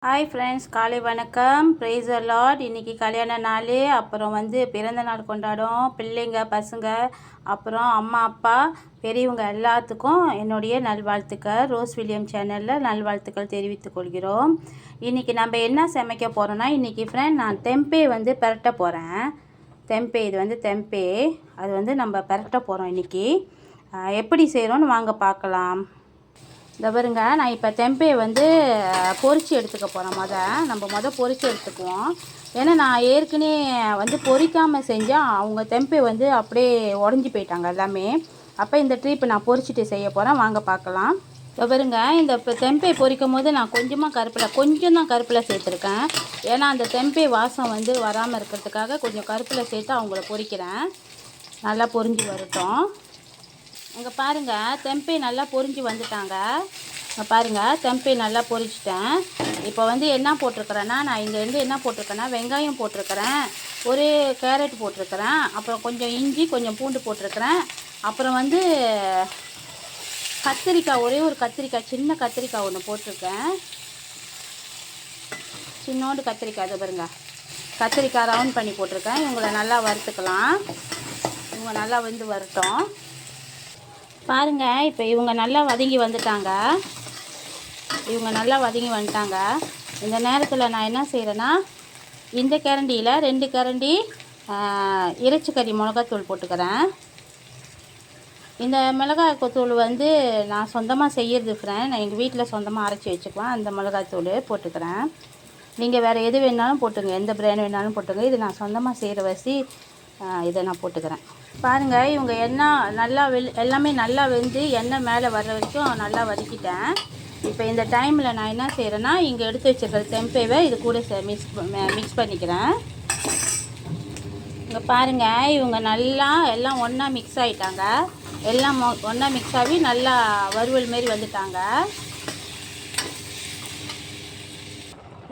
Hi friends, காலை வணக்கம். Price தி Lord. இன்றைக்கி கல்யாண நாள், அப்புறம் பிறந்த நாள் கொண்டாடும் பிள்ளைங்க, பசங்க, அப்புறம் அம்மா, அப்பா, பெரியவங்க எல்லாத்துக்கும் என்னுடைய நல்வாழ்த்துக்கள். ரோஸ் வில்லியம் சேனலில் நல்வாழ்த்துக்கள் தெரிவித்துக் கொள்கிறோம். இன்றைக்கி நம்ம என்ன சமைக்க போகிறோன்னா, இன்றைக்கி ஃப்ரெண்ட் நான் தெம்பே பெரட்ட போகிறேன். தெம்பே, இது தெம்பே, அது நம்ம பெரட்ட போகிறோம் இன்றைக்கி. எப்படி செய்கிறோன்னு வாங்க பார்க்கலாம். இந்த பாருங்க, நான் இப்போ தெம்பே பொரித்து எடுத்துக்க போகிறேன். நம்ம பொரித்து எடுத்துக்குவோம். ஏன்னா நான் ஏற்கனவே பொரிக்காமல் செஞ்சால் அவங்க தெம்பே அப்படியே உடஞ்சி போயிட்டாங்க எல்லாமே. அப்போ இந்த ட்ரிப் நான் பொரிச்சிட்டு செய்ய போகிறேன். வாங்க பார்க்கலாம். இப்போ பாருங்க, இந்த தெம்பே பொரிக்கும் போது நான் கொஞ்சம் தான் கருப்பில் சேர்த்துருக்கேன். ஏன்னா அந்த தெம்பே வாசம் வராமல் இருக்கிறதுக்காக கொஞ்சம் கருப்பில் சேர்த்து அவங்கள பொரிக்கிறேன். நல்லா பொரிஞ்சு வரட்டும். இங்கே பாருங்கள், தெம்பே நல்லா பொரிஞ்சு வந்துட்டாங்க. இங்கே பாருங்கள், தெம்பே நல்லா பொரிச்சிட்டேன். இப்போ என்ன போட்டிருக்கிறேன்னா, நான் இங்கே என்ன போட்டிருக்கேன்னா, வெங்காயம் போட்டிருக்கிறேன், ஒரு கேரட் போட்டிருக்கிறேன், அப்புறம் கொஞ்சம் இஞ்சி, கொஞ்சம் பூண்டு போட்டிருக்கிறேன், அப்புறம் கத்திரிக்காய், ஒரே ஒரு கத்திரிக்காய், சின்ன கத்திரிக்காய் ஒன்று போட்டிருக்கேன். சின்னோண்டு கத்திரிக்காய், அது பாருங்க, கத்திரிக்காய் ரவுண்ட் பண்ணி போட்டிருக்கேன். இவங்களை நல்லா வறுத்துக்கலாம். இவங்க நல்லா வரட்டும். பாருங்கள், இப்போ இவங்க நல்லா வதங்கி வந்துட்டாங்க. இந்த நேரத்தில் நான் என்ன செய்கிறேன்னா, இந்த கரண்டியில் 2 கரண்டி இறைச்சிக்கறி மிளகாத்தூள் போட்டுக்கிறேன். இந்த மிளகாய் தூள் நான் சொந்தமாக செய்கிறது ஃப்ரெண்ட். நான் எங்கள் வீட்டில் சொந்தமாக அரைச்சி வச்சுக்குவேன். அந்த மிளகாத்தூள் போட்டுக்கிறேன். நீங்கள் வேறு எது வேணாலும் போட்டுங்க, எந்த பிராண்ட் வேணாலும் போட்டுங்க. இது நான் சொந்தமாக செய்கிற வசி இதை நான் போட்டுக்கிறேன். பாருங்கள், இவங்க எல்லாமே நல்லா வெந்து எண்ணெய் மேலே வர்ற வரைக்கும் நல்லா வதக்கிட்டேன். இப்போ இந்த டைமில் நான் என்ன செய்கிறேன்னா, இங்கே எடுத்து வச்சுருக்கிற தெம்பேவை இது கூட மிக்ஸ் பண்ணிக்கிறேன். இங்கே பாருங்கள், இவங்க நல்லா எல்லாம் ஒன்றா மிக்ஸ் ஆகிட்டாங்க. எல்லாம் ஒன்றா மிக்ஸ் ஆகி நல்லா வறுவல் மாரி வந்துட்டாங்க.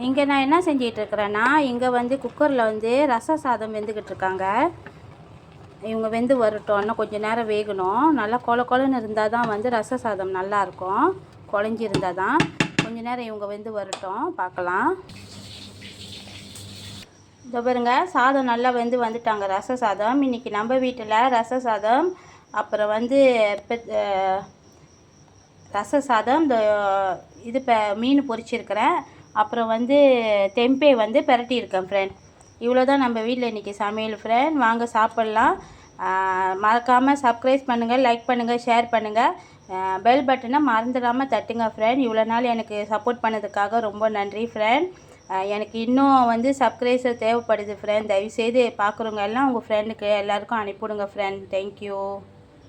இங்கே நான் என்ன செஞ்சிகிட்ருக்கிறேன்னா, இங்கே குக்கரில் ரச சாதம் வெந்துக்கிட்டு இருக்காங்க. இவங்க வெந்து வரட்டும். இன்னும் கொஞ்சம் நேரம் வேகணும். நல்லா கொலன்னு இருந்தால் தான் ரச சாதம் நல்லாயிருக்கும். குழஞ்சி இருந்தால் தான். கொஞ்சம் நேரம் இவங்க வெந்து வரட்டும், பார்க்கலாம். இந்த பாருங்க, சாதம் நல்லா வந்துட்டாங்க. ரச சாதம் இன்றைக்கி நம்ம வீட்டில் ரச சாதம், அப்புறம் ரச சாதம், இது மீன் பொரிச்சிருக்கிறேன், அப்புறம் தெம்பே பெரட்டியிருக்கேன் ஃப்ரெண்ட். இவ்வளோ தான் நம்ம வீட்டில் இன்றைக்கி சமையல் ஃப்ரெண்ட். வாங்க சாப்பிட்லாம். மறக்காமல் சப்ஸ்கிரைப் பண்ணுங்கள், லைக் பண்ணுங்கள், ஷேர் பண்ணுங்கள், பெல் பட்டனை மறந்துடாமல் தட்டுங்க ஃப்ரெண்ட். இவ்வளோ நாள் எனக்கு சப்போர்ட் பண்ணதுக்காக ரொம்ப நன்றி ஃப்ரெண்ட். எனக்கு இன்னும் சப்ஸ்கிரைபர் தேவைப்படுது ஃப்ரெண்ட். தயவுசெய்து பார்க்குறவங்க எல்லாம் உங்கள் ஃப்ரெண்டுக்கு எல்லாேருக்கும் அனுப்பிவிடுங்க ஃப்ரெண்ட். தேங்க்யூ.